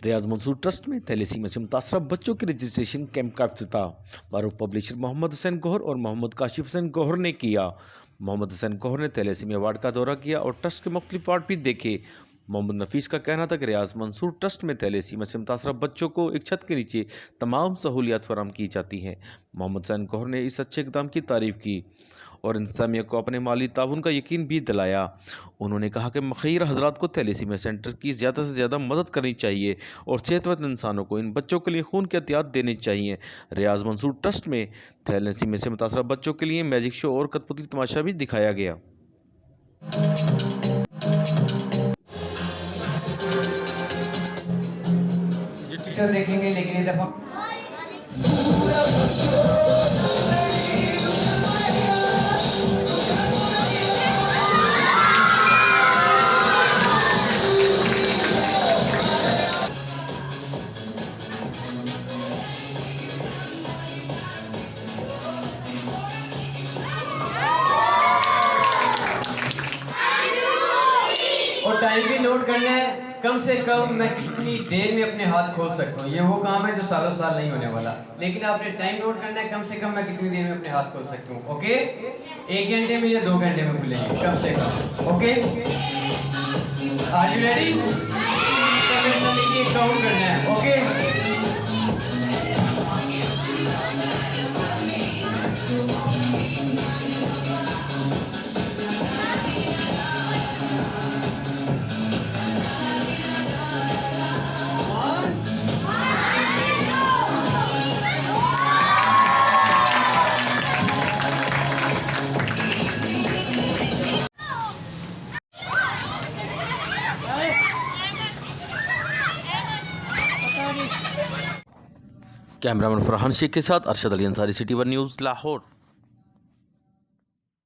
रियाज Mansoor trust में thalassaemia से मुतासरा बच्चों के रजिस्ट्रेशन कैंप का इफ्तिताह मारूफ पब्लिशर मोहम्मद हुसैन गौहर और मोहम्मद काशिफ हुसैन गौहर ने किया। मोहम्मद हुसैन गौहर ने थैलेसीमिया वार्ड का दौरा किया और ट्रस्ट के मुख्तलिफ वार्ड भी देखे। मोहम्मद नफीस का कहना था कि रियाज मंसूर ट्रस्ट में थैलेसीमिया से मुतासरा बच्चों को एक छत के नीचे तमाम सहूलियात फराहम की जाती हैं। मोहम्मद हुसैन गौहर ने इस अच्छे इक़दाम की तारीफ़ की और इंतज़ामिया को अपने माली ताउन का यकीन भी दिलाया। उन्होंने कहा कि मुखिर हज़रात को थैलेसीमिया सेंटर की ज़्यादा से ज़्यादा मदद करनी चाहिए और सेहतमंद इंसानों को इन बच्चों के लिए खून की एहतियात देनी चाहिए। रियाज मंसूर ट्रस्ट में थैलेसीमिया से मुतासरा बच्चों के लिए मैजिक शो और कठपुतली तमाशा भी दिखाया गया। देखेंगे लेकिन ये दफा और टाइम भी नोट करना है, कम से कम मैं कितनी देर में अपने हाथ खोल सकता हूँ। ये वो काम है जो सालों साल नहीं होने वाला, लेकिन आपने टाइम नोट करना है, कम से कम मैं कितनी देर में अपने हाथ खोल सकता हूँ। ओके, 1 घंटे में या 2 घंटे में खुलेंगे कम से कम। Okay, are you ready? Count करना है। ओके, कैमरामैन फरहान शेख के साथ Arshad Ali Ansari, City One News, Lahore.